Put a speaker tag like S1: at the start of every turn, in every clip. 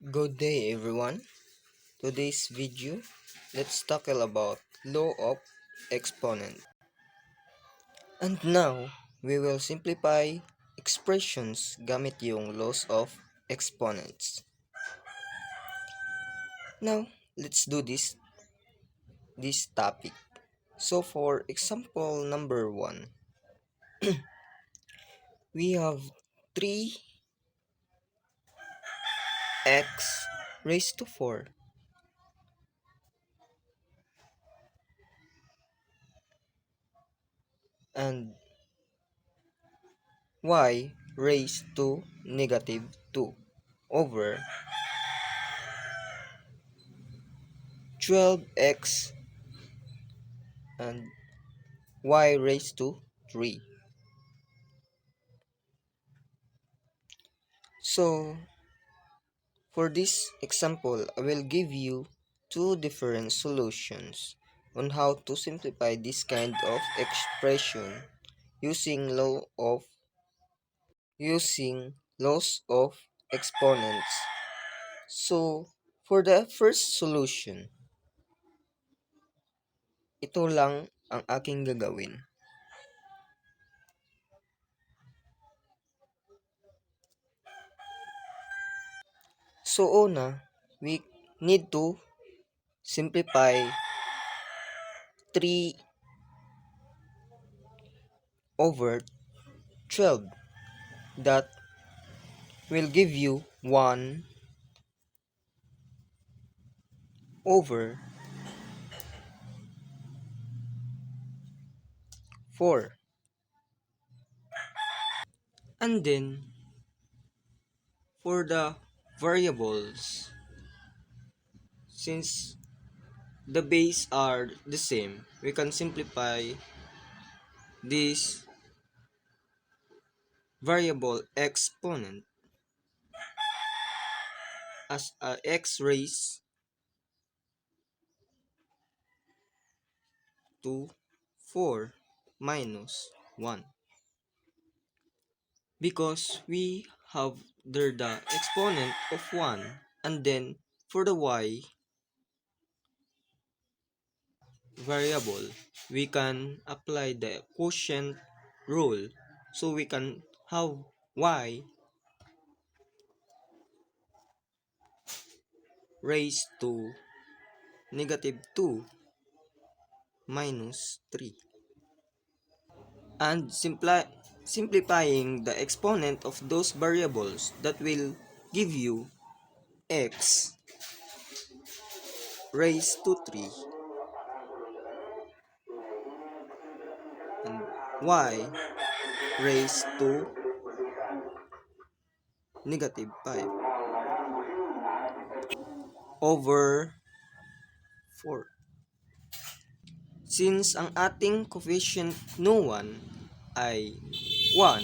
S1: Good day everyone. Today's video, let's tackle about law of exponent. And now, we will simplify expressions gamit yung laws of exponents. Now, let's do this topic. So for example number 1, we have 3x raised to 4 and y raised to negative 2 over 12x and y raised to 3. So, for this example, I will give you two different solutions on how to simplify this kind of expression using laws of exponents. So, for the first solution, ito lang ang aking gagawin. So, una, we need to simplify 3 over 12. That will give you 1 over 4. And then, for the variables, since the base are the same, we can simplify this variable exponent as a x raised to 4 minus 1. Because we have there the exponent of 1, and then for the y variable, we can apply the quotient rule. So we can have y raised to negative 2 minus 3. And simplifying the exponent of those variables, that will give you x raised to 3 and y raised to negative 5 over 4. Since ang ating coefficient no 1 ay 1,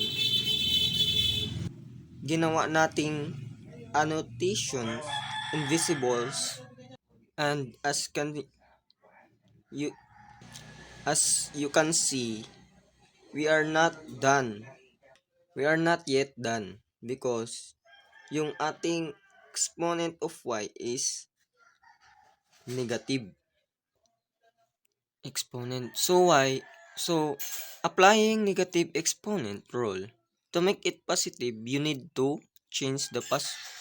S1: ginawa nating annotations invisibles, and you as you can see, we are not done. We are not yet done because yung ating exponent of y is negative exponent. So applying negative exponent rule, to make it positive, you need to change the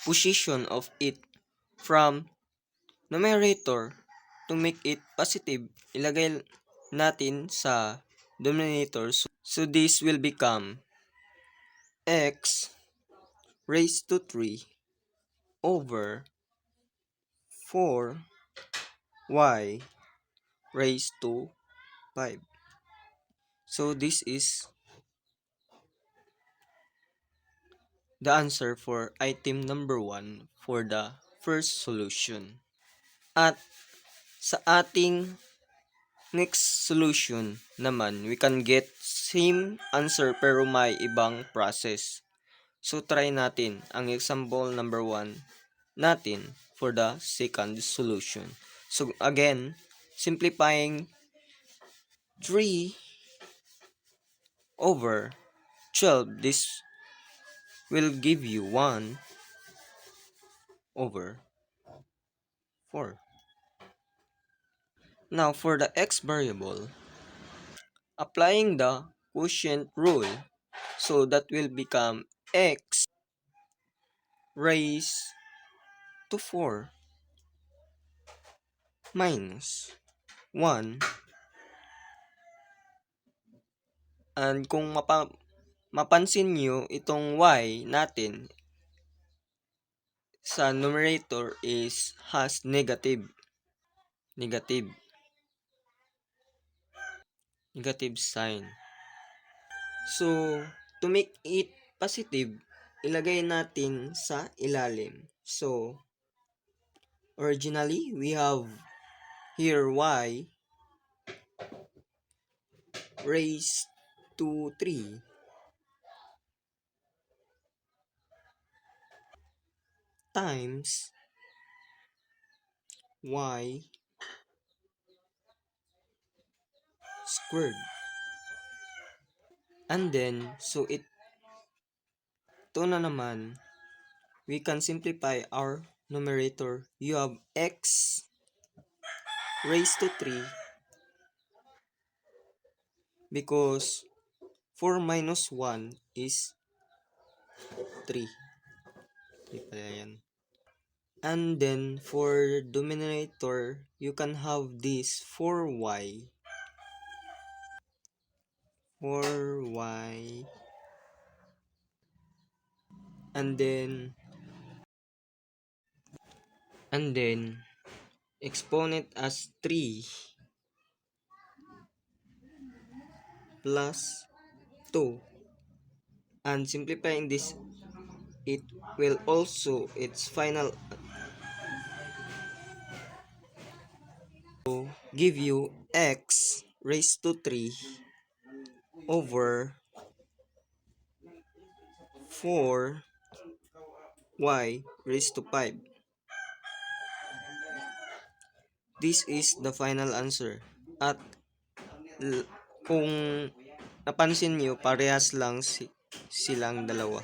S1: position of it from numerator. To make it positive, ilagay natin sa denominator. So this will become x raised to 3 over 4y raised to 5. So this is the answer for item number 1 for the first solution. At sa ating next solution naman, we can get same answer pero may ibang process. So try natin ang example number 1 natin for the second solution. So again, simplifying 3 over 12, this will give you 1 over 4. Now, for the x variable, applying the quotient rule, so that will become x raised to 4 minus 1. And kung mapansin nyo, itong y natin sa numerator has negative sign. So, to make it positive, ilagay natin sa ilalim. So, originally, we have here y raised to 3 times y squared. And then, so ito na naman, we can simplify our numerator. You have x raised to 3 because 4 minus 1 is 3. 3 pala yan. And then, for denominator, you can have this 4y. 4y. And then, exponent as 3 plus 2. And simplifying this, it will also, its final give you x raised to 3 over 4y raised to 5. This is the final answer. At kung napansin nyo, parehas lang silang dalawa.